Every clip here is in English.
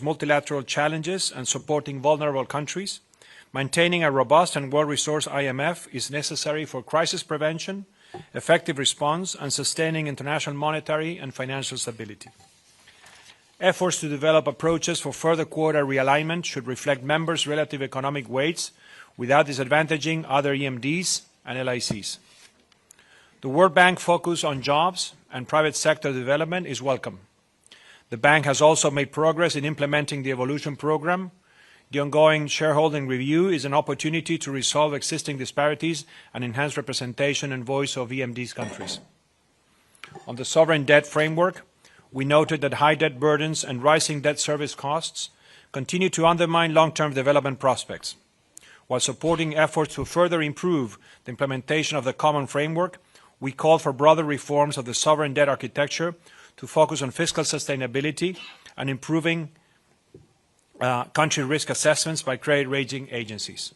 multilateral challenges and supporting vulnerable countries, maintaining a robust and well-resourced IMF is necessary for crisis prevention, effective response, and sustaining international monetary and financial stability. Efforts to develop approaches for further quota realignment should reflect members' relative economic weights without disadvantaging other EMDs and LICs. The World Bank focus on jobs and private sector development is welcome. The Bank has also made progress in implementing the Evolution Programme. The ongoing shareholding review is an opportunity to resolve existing disparities and enhance representation and voice of EMD's countries. On the sovereign debt framework, we noted that high debt burdens and rising debt service costs continue to undermine long-term development prospects. While supporting efforts to further improve the implementation of the common framework, we called for broader reforms of the sovereign debt architecture to focus on fiscal sustainability and improving country risk assessments by credit rating agencies.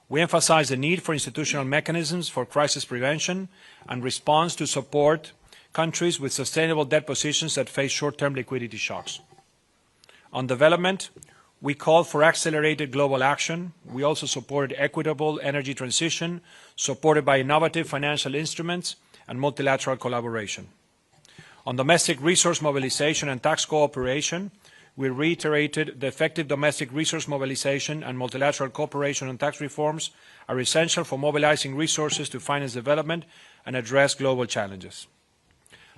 We emphasize the need for institutional mechanisms for crisis prevention and response to support countries with sustainable debt positions that face short-term liquidity shocks. On development, we called for accelerated global action. We also supported equitable energy transition, supported by innovative financial instruments and multilateral collaboration. On domestic resource mobilization and tax cooperation, we reiterated the effective domestic resource mobilization and multilateral cooperation on tax reforms are essential for mobilizing resources to finance development and address global challenges.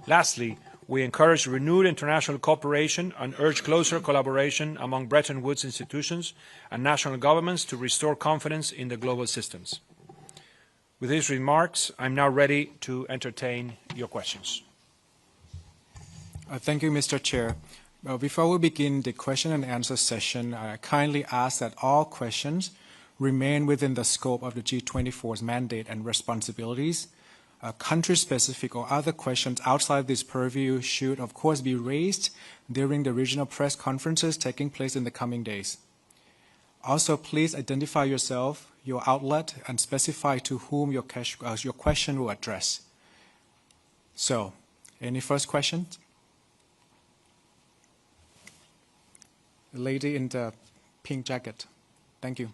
Lastly, we encourage renewed international cooperation and urge closer collaboration among Bretton Woods institutions and national governments to restore confidence in the global systems. With these remarks, I'm now ready to entertain your questions. Thank you, Mr. Chair. Before we begin the question and answer session, I kindly ask that all questions remain within the scope of the G-24's mandate and responsibilities. Country-specific or other questions outside this purview should, of course, be raised during the regional press conferences taking place in the coming days. Also, please identify yourself, your outlet, and specify to whom your question will address. So, any first questions? The lady in the pink jacket. Thank you.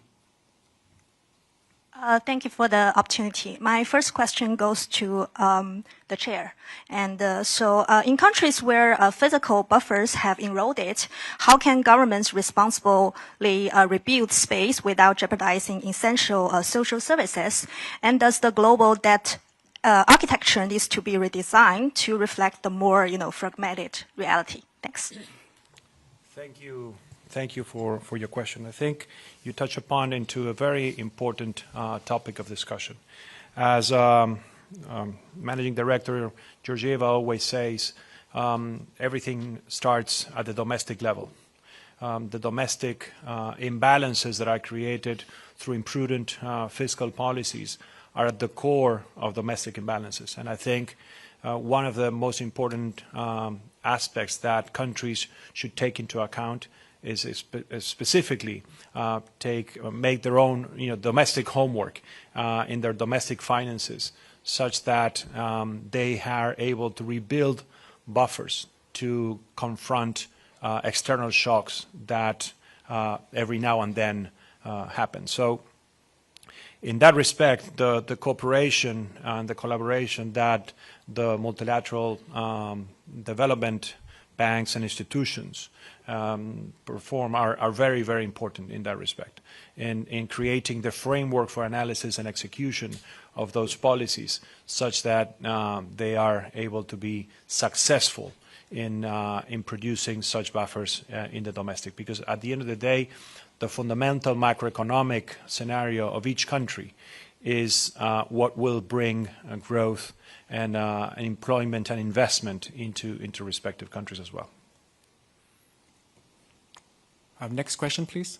Thank you for the opportunity. My first question goes to the chair. And in countries where physical buffers have eroded, how can governments responsibly rebuild space without jeopardizing essential social services? And does the global debt architecture needs to be redesigned to reflect the more, fragmented reality? Thanks. Thank you. Thank you for your question. I think you touch upon into a very important topic of discussion. As Managing Director Georgieva always says, everything starts at the domestic level. The domestic imbalances that are created through imprudent fiscal policies are at the core of domestic imbalances. And I think one of the most important aspects that countries should take into account is specifically make their own domestic homework in their domestic finances, such that they are able to rebuild buffers to confront external shocks that every now and then happen. So in that respect, the cooperation and the collaboration that the multilateral development banks and institutions perform are very, very important in that respect, in creating the framework for analysis and execution of those policies, such that they are able to be successful in producing such buffers in the domestic. Because at the end of the day, the fundamental macroeconomic scenario of each country is what will bring growth and employment and investment into respective countries as well. Next question, please.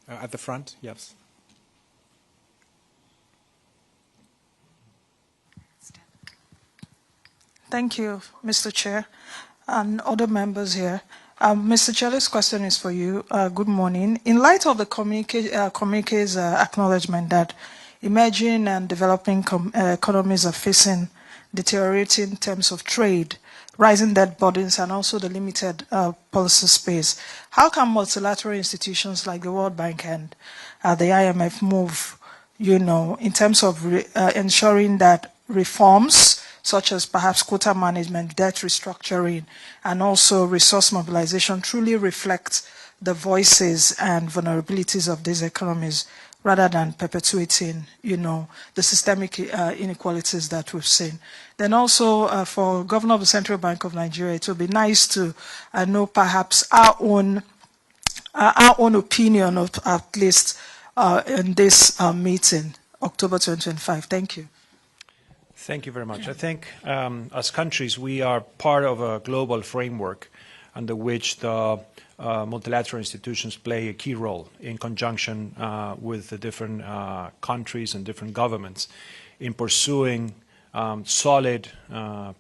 At the front, yes. Thank you, Mr. Chair, and other members here. Mr. Chair, this question is for you. Good morning. In light of the communique's acknowledgement that emerging and developing economies are facing deteriorating terms of trade, rising debt burdens and also the limited policy space. How can multilateral institutions like the World Bank and the IMF move, in terms of ensuring that reforms such as perhaps quota management, debt restructuring, and also resource mobilization truly reflect the voices and vulnerabilities of these economies rather than perpetuating, the systemic inequalities that we've seen. Then also for Governor of the Central Bank of Nigeria, it would be nice to know perhaps our own opinion of at least in this meeting, October 2025. Thank you. Thank you very much. I think as countries, we are part of a global framework under which the multilateral institutions play a key role in conjunction with the different countries and different governments in pursuing solid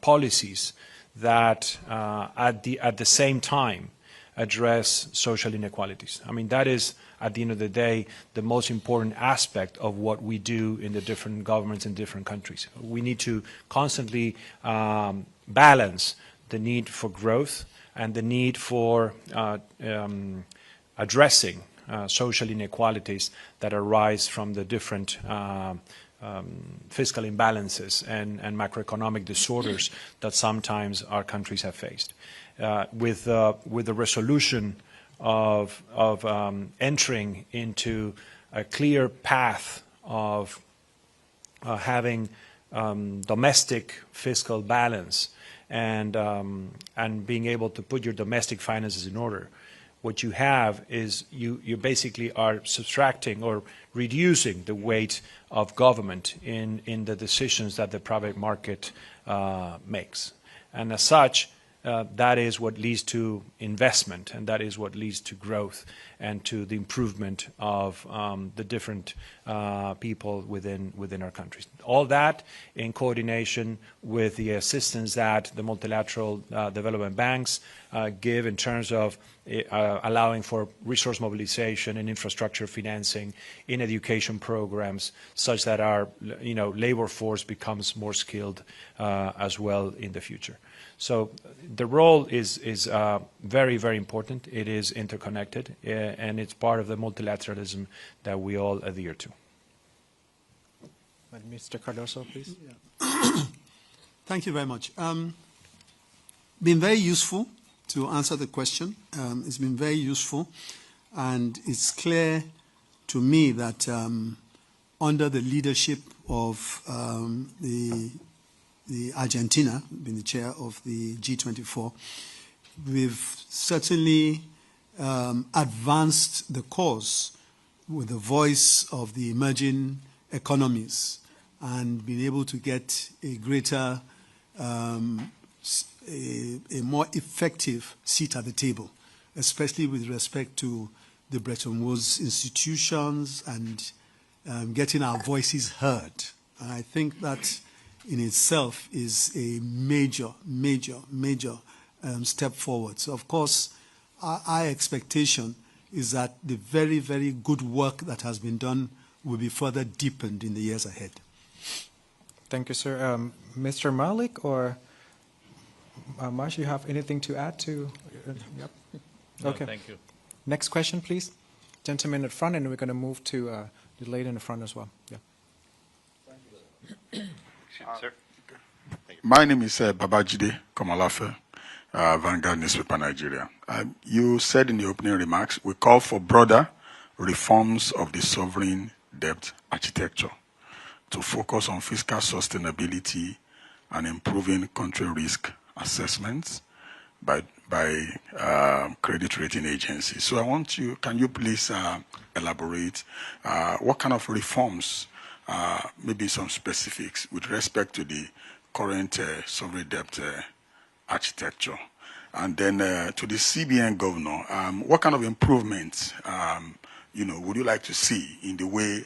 policies that at the same time address social inequalities. I mean, that is, at the end of the day, the most important aspect of what we do in the different governments in different countries. We need to constantly balance the need for growth and the need for addressing social inequalities that arise from the different fiscal imbalances and macroeconomic disorders that sometimes our countries have faced. With the resolution of entering into a clear path of having domestic fiscal balance and being able to put your domestic finances in order, what you have is you basically are subtracting or reducing the weight of government in the decisions that the private market makes. And as such, that is what leads to investment, and that is what leads to growth and to the improvement of the different people within our countries. All that in coordination with the assistance that the multilateral development banks give in terms of allowing for resource mobilization and infrastructure financing in education programs such that our labor force becomes more skilled as well in the future. So the role is very, very important. It is interconnected, and it's part of the multilateralism that we all adhere to. Mr. Cardoso, please. Yeah. Thank you very much. Been very useful to answer the question. It's been very useful, and it's clear to me that under the leadership of the Argentina, being the chair of the G-24, we've certainly advanced the cause with the voice of the emerging economies and been able to get a greater, a more effective seat at the table, especially with respect to the Bretton Woods institutions and getting our voices heard. And I think that in itself is a major step forward. So, of course, our expectation is that the very, very good work that has been done will be further deepened in the years ahead. Thank you, sir. Mr. Malik or Marsh, you have anything to add to? Yep. Okay. No, thank you. Next question, please. Gentleman at front, and we're going to move to the lady in the front as well. Yeah. Sir. My name is Babajide Komalafe, Vanguard Newspaper, Nigeria. You said in the opening remarks, we call for broader reforms of the sovereign debt architecture to focus on fiscal sustainability and improving country risk assessments by credit rating agencies. So I want you, can you please elaborate what kind of reforms, maybe some specifics with respect to the current sovereign debt architecture? And then to the CBN governor, what kind of improvements, would you like to see in the way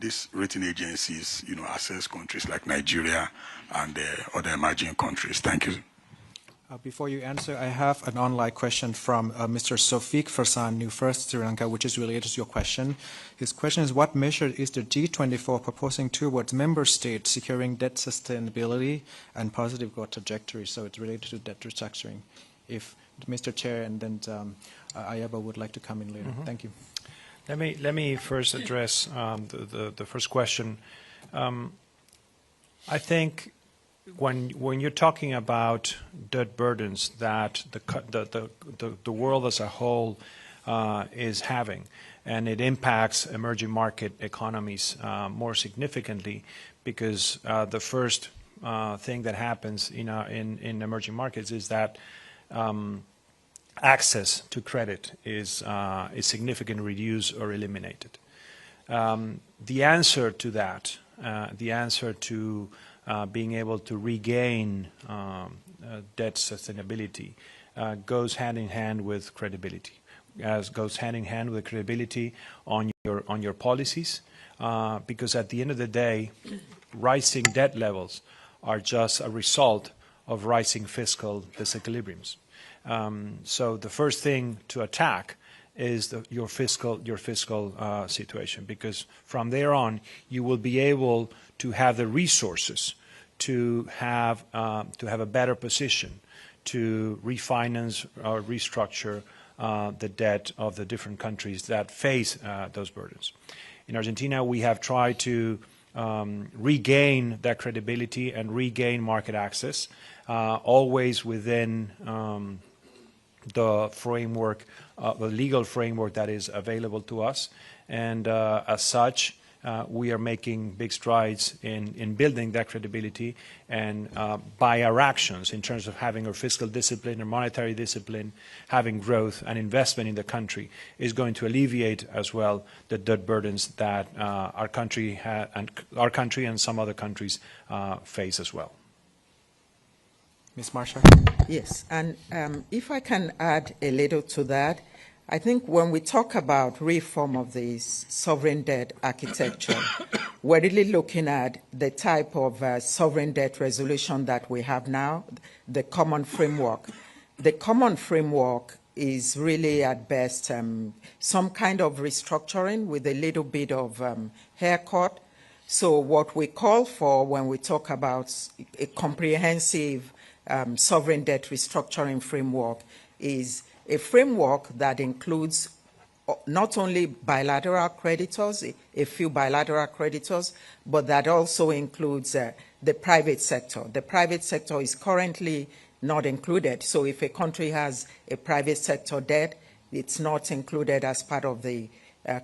these rating agencies, assess countries like Nigeria and other emerging countries? Thank you. Before you answer, I have an online question from Mr. Sofiq Farsan, New First Sri Lanka, which is related to your question. His question is, what measure is the G-24 proposing towards member states securing debt sustainability and positive growth trajectory? So it's related to debt restructuring. If Mr. Chair and then Ayaba would like to come in later. Thank you. Let me first address the first question. I think when you're talking about debt burdens that the world as a whole is having, and it impacts emerging market economies more significantly, because the first thing that happens in emerging markets is that access to credit is significantly reduced or eliminated. The answer to that, the answer to being able to regain debt sustainability goes hand in hand with credibility. Goes hand in hand with credibility on your policies, because at the end of the day, rising debt levels are just a result of rising fiscal disequilibriums. So the first thing to attack is your fiscal situation, because from there on you will be able to have the resources to have a better position to refinance or restructure the debt of the different countries that face those burdens. In Argentina, we have tried to regain that credibility and regain market access, always within the framework, the legal framework that is available to us. And as such, we are making big strides in building that credibility, and by our actions in terms of having our fiscal discipline, our monetary discipline, having growth and investment in the country is going to alleviate as well the debt burdens that our country and some other countries face as well. Ms. Marsha? Yes, and if I can add a little to that, I think when we talk about reform of the sovereign debt architecture, we're really looking at the type of sovereign debt resolution that we have now, the common framework. The common framework is really at best some kind of restructuring with a little bit of haircut. So what we call for when we talk about a comprehensive sovereign debt restructuring framework is a framework that includes not only bilateral creditors, a few bilateral creditors, but that also includes the private sector. The private sector is currently not included. So if a country has a private sector debt, it's not included as part of the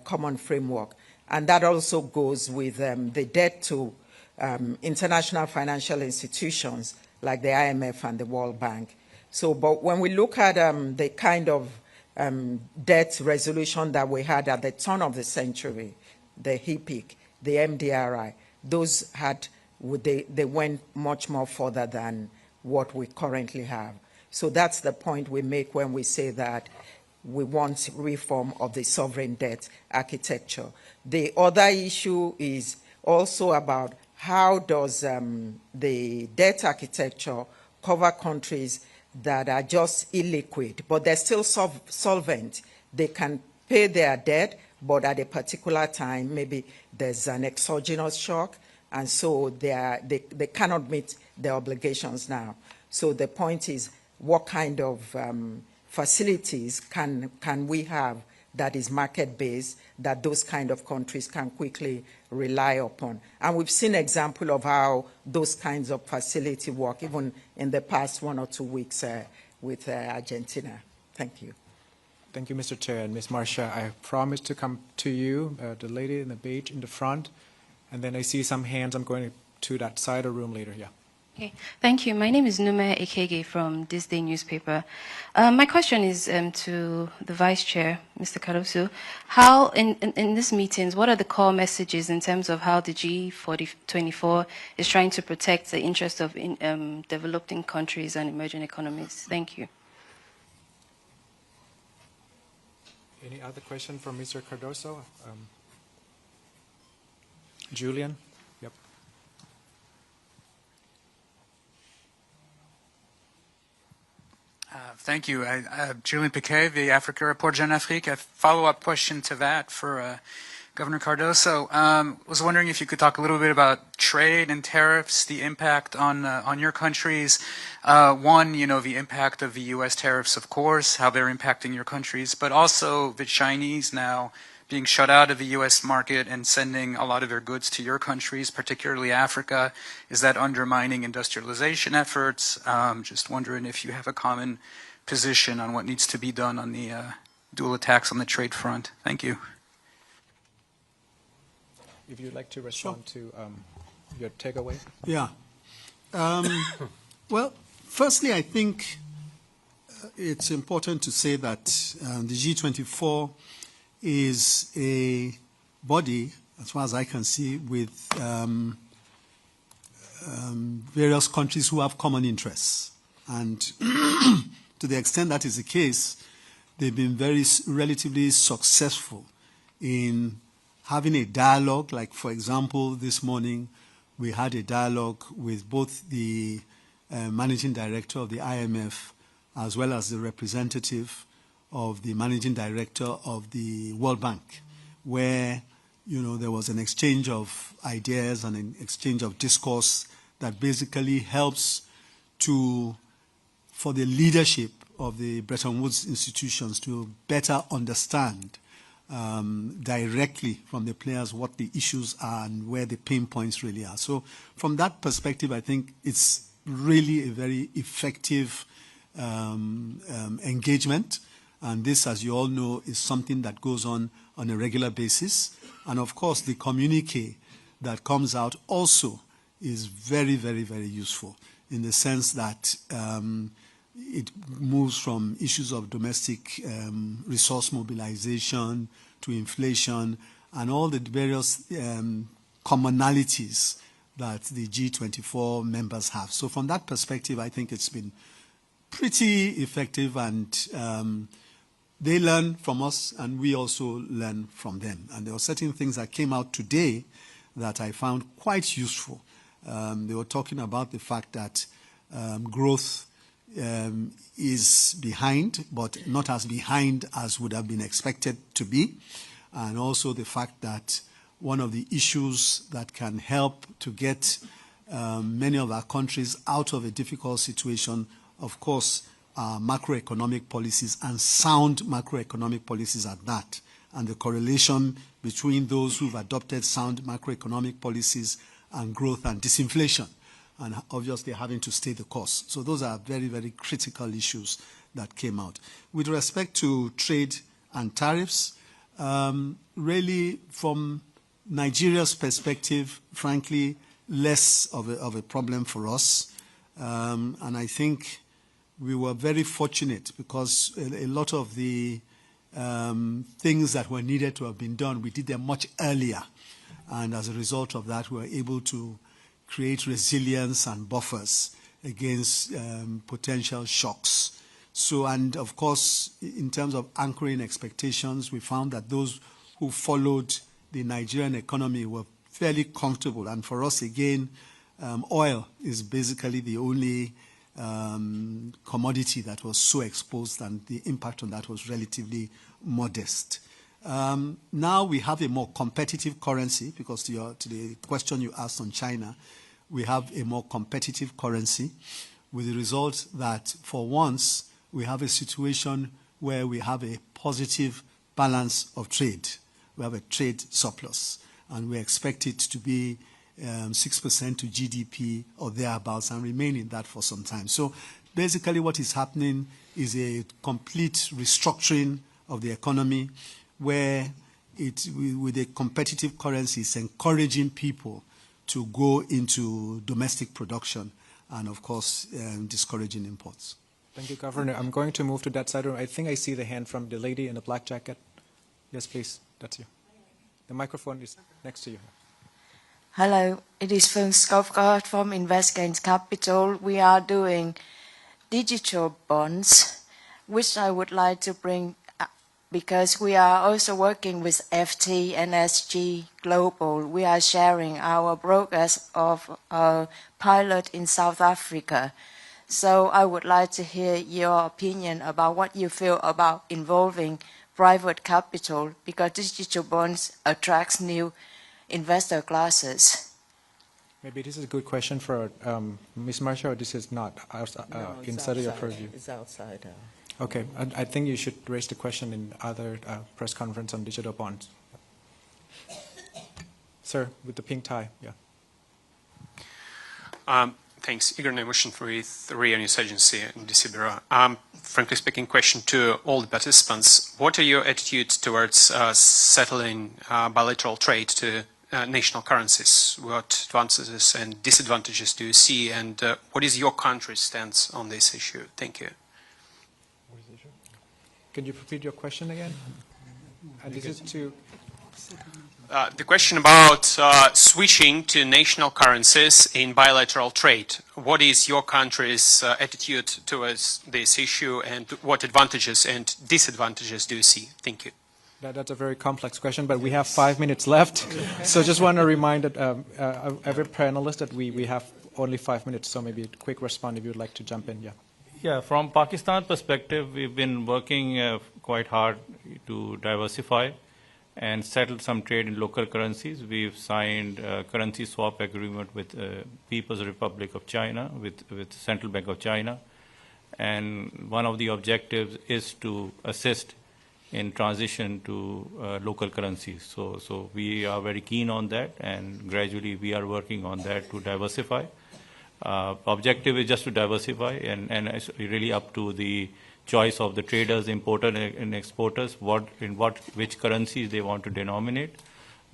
common framework. And that also goes with the debt to international financial institutions like the IMF and the World Bank. So, but when we look at the kind of debt resolution that we had at the turn of the century, the HIPIC, the MDRI, those they went much more further than what we currently have. So that's the point we make when we say that we want reform of the sovereign debt architecture. The other issue is also about how does the debt architecture cover countries that are just illiquid, but they're still solvent. They can pay their debt, but at a particular time, maybe there's an exogenous shock, and so they cannot meet their obligations now. So the point is, what kind of facilities can we have that is market-based, that those kind of countries can quickly rely upon? And we've seen example of how those kinds of facility work, even in the past 1 or 2 weeks with Argentina. Thank you. Thank you, Mr. Chair. And Ms. Marsha, I promise to come to you, the lady in the beige in the front, and then I see some hands. I'm going to that side of the room later, yeah. Okay, thank you. My name is Nume Ekege from This Day newspaper. My question is to the Vice Chair, Mr. Cardoso. How, in these meetings, what are the core messages in terms of how the G-24 is trying to protect the interests of developing countries and emerging economies? Thank you. Any other question from Mr. Cardoso? Julian? Yep. Thank you. Julien Piquet, the Africa Report, Jeune Afrique. A follow-up question to that for Governor Cardoso. Was wondering if you could talk a little bit about trade and tariffs, the impact on your countries. One, the impact of the U.S. tariffs, of course, how they're impacting your countries, but also the Chinese now being shut out of the U.S. market and sending a lot of their goods to your countries, particularly Africa. Is that undermining industrialization efforts? Just wondering if you have a common position on what needs to be done on the dual attacks on the trade front. Thank you. If you'd like to respond to your takeaway. Yeah. Well, firstly, I think it's important to say that the G-24 is a body, as far as I can see, with various countries who have common interests. And to the extent that is the case, they've been relatively successful in having a dialogue. Like, for example, this morning we had a dialogue with both the managing director of the IMF as well as the representative of the managing director of the World Bank, where there was an exchange of ideas and an exchange of discourse that basically helps for the leadership of the Bretton Woods institutions to better understand directly from the players what the issues are and where the pain points really are. So from that perspective, I think it's really a very effective engagement. And this, as you all know, is something that goes on a regular basis. And of course, the communique that comes out also is very, very, very useful in the sense that it moves from issues of domestic resource mobilization to inflation and all the various commonalities that the G24 members have. So from that perspective, I think it's been pretty effective, and they learn from us and we also learn from them. And there were certain things that came out today that I found quite useful. They were talking about the fact that growth is behind, but not as behind as would have been expected to be. And also the fact that one of the issues that can help to get many of our countries out of a difficult situation, of course, are macroeconomic policies, and sound macroeconomic policies at that. And the correlation between those who've adopted sound macroeconomic policies and growth and disinflation, and obviously having to stay the course. So those are very, very critical issues that came out. With respect to trade and tariffs, really from Nigeria's perspective, frankly, less of a problem for us. And I think we were very fortunate because a lot of the things that were needed to have been done, we did them much earlier. And as a result of that, we were able to create resilience and buffers against potential shocks. So, and of course, in terms of anchoring expectations, we found that those who followed the Nigerian economy were fairly comfortable. And for us, again, oil is basically the only commodity that was so exposed, and the impact on that was relatively modest. Now we have a more competitive currency, because to the question you asked on China, we have a more competitive currency, with the result that for once we have a situation where we have a positive balance of trade. We have a trade surplus, and we expect it to be 6% to GDP or thereabouts, and remain in that for some time. So basically what is happening is a complete restructuring of the economy, where with a competitive currency, it's encouraging people to go into domestic production and, of course, discouraging imports. Thank you, Governor. I'm going to move to that side. I think I see the hand from the lady in the black jacket. Yes, please. That's you. The microphone is next to you. Hello, it is Fern Skovgaard from Invest Gains Capital. We are doing digital bonds, which I would like to bring because we are also working with FT and SG Global. We are sharing our progress of a pilot in South Africa. So I would like to hear your opinion about what you feel about involving private capital, because digital bonds attracts new investor classes. Maybe this is a good question for Ms. Marsha, or this is not inside of your purview? It's outside. Okay, I think you should raise the question in other press conference on digital bonds. Sir, with the pink tie, yeah. Thanks. Igor Nemushin with the RIA News Agency and DC Bureau. Frankly speaking, question to all the participants. What are your attitudes towards settling bilateral trade to national currencies? What advantages and disadvantages do you see? And what is your country's stance on this issue? Thank you. Can you repeat your question again? This is to... The question about switching to national currencies in bilateral trade. What is your country's attitude towards this issue, and what advantages and disadvantages do you see? Thank you. That's a very complex question, but we have 5 minutes left. So just want to remind every panelist that we have only 5 minutes, so maybe a quick response if you'd like to jump in. Yeah. Yeah, from Pakistan perspective, we've been working quite hard to diversify and settle some trade in local currencies. We've signed a currency swap agreement with People's Republic of China, with Central Bank of China. And one of the objectives is to assist in transition to local currencies. So we are very keen on that, and gradually we are working on that to diversify. Objective is just to diversify, and it's really up to the choice of the traders, importers and exporters, which currencies they want to denominate.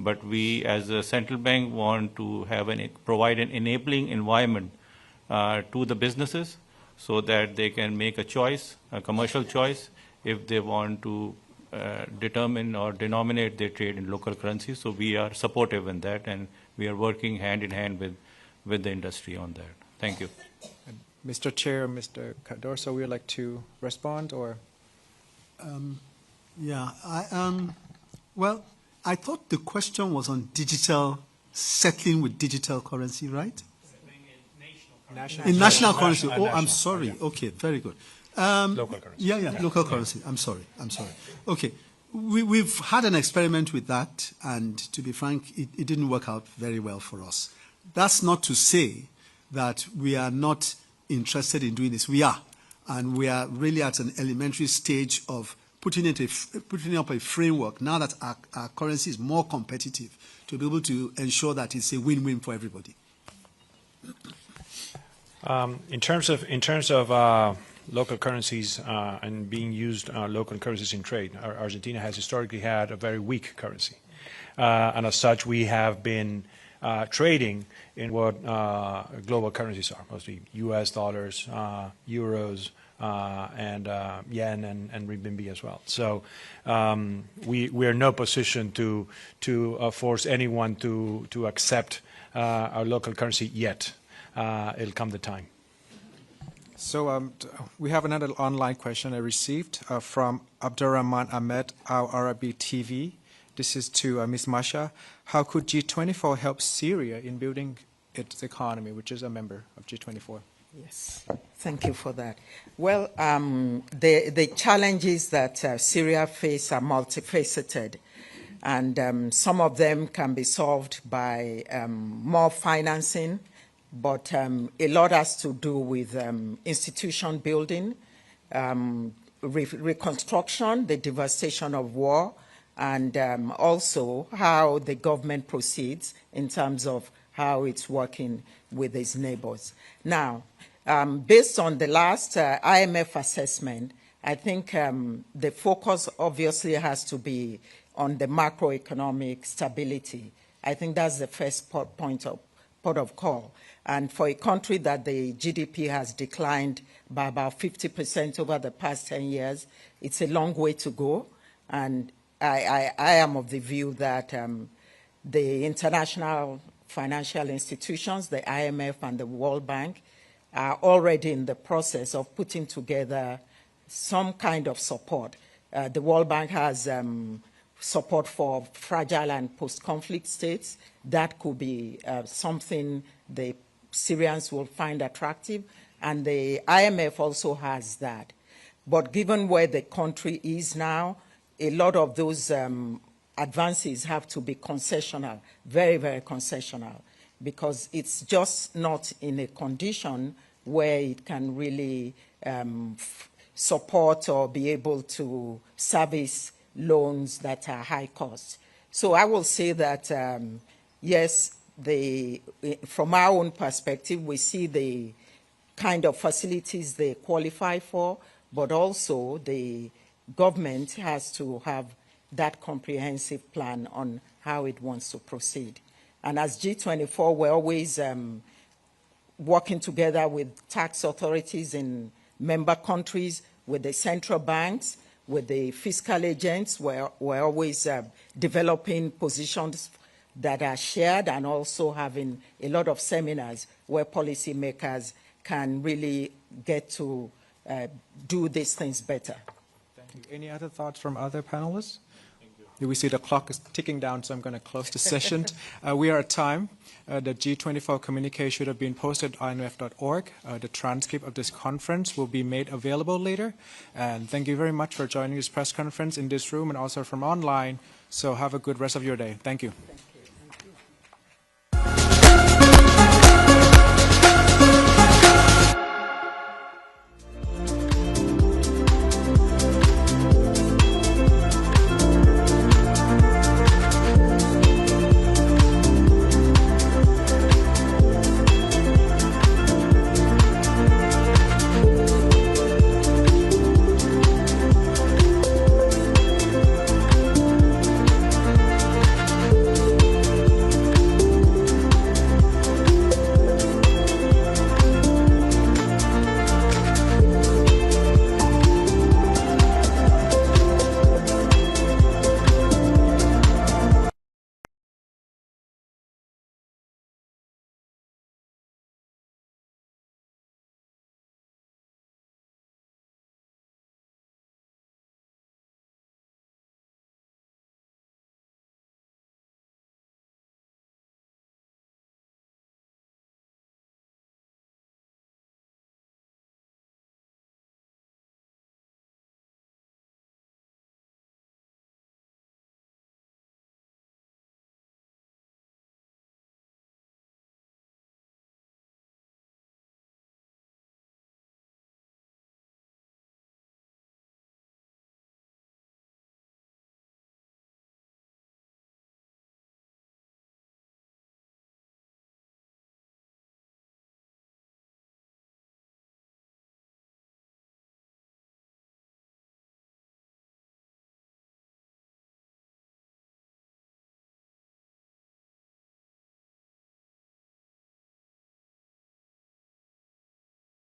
But we, as a central bank, want to have provide an enabling environment to the businesses so that they can make a choice, a commercial choice, if they want to determine or denominate their trade in local currencies. So we are supportive in that, and we are working hand in hand with the industry on that. Thank you. Mr. Chair, Mr. Cardoso, would you like to respond, or? Well, I thought the question was on settling with digital currency, right? In national currency. Oh, I'm sorry. Yeah. Okay, very good. Local currency. Yeah, local currency. I'm sorry. Okay. We've had an experiment with that, and to be frank, it didn't work out very well for us. That's not to say that we are not interested in doing this. We are, and we are really at an elementary stage of putting up a framework now that our currency is more competitive to be able to ensure that it's a win-win for everybody. In terms of local currencies and being used local currencies in trade, Argentina has historically had a very weak currency, and as such, we have been trading in what global currencies are, mostly U.S. dollars, euros, and yen and renminbi as well. So we are in no position to force anyone to accept our local currency yet. It'll come the time. So we have another online question I received from Abdurrahman Ahmed, Al Arabi TV. This is to Ms. Masha. How could G24 help Syria in building its economy, which is a member of G24? Yes, thank you for that. Well, the challenges that Syria faces are multifaceted, and some of them can be solved by more financing, but a lot has to do with institution building, reconstruction, the devastation of war, and also how the government proceeds in terms of how it's working with its neighbors. Now, based on the last IMF assessment, I think the focus obviously has to be on the macroeconomic stability. I think that's the first port of call. And for a country that the GDP has declined by about 50% over the past 10 years, it's a long way to go. And I am of the view that the international financial institutions, the IMF and the World Bank, are already in the process of putting together some kind of support. The World Bank has support for fragile and post-conflict states. That could be something the Syrians will find attractive. And the IMF also has that. But given where the country is now, a lot of those advances have to be concessional, very, very concessional, because it's just not in a condition where it can really support or be able to service loans that are high cost. So I will say that, yes, from our own perspective, we see the kind of facilities they qualify for, but also the government has to have that comprehensive plan on how it wants to proceed. And as G-24, we're always working together with tax authorities in member countries, with the central banks, with the fiscal agents. We're always developing positions that are shared and also having a lot of seminars where policymakers can really get to do these things better. Thank you. Any other thoughts from other panelists? We see the clock is ticking down, so I'm going to close the session. We are at time. The G24 communique should have been posted at imf.org. The transcript of this conference will be made available later. And thank you very much for joining this press conference in this room and also from online. So have a good rest of your day. Thank you.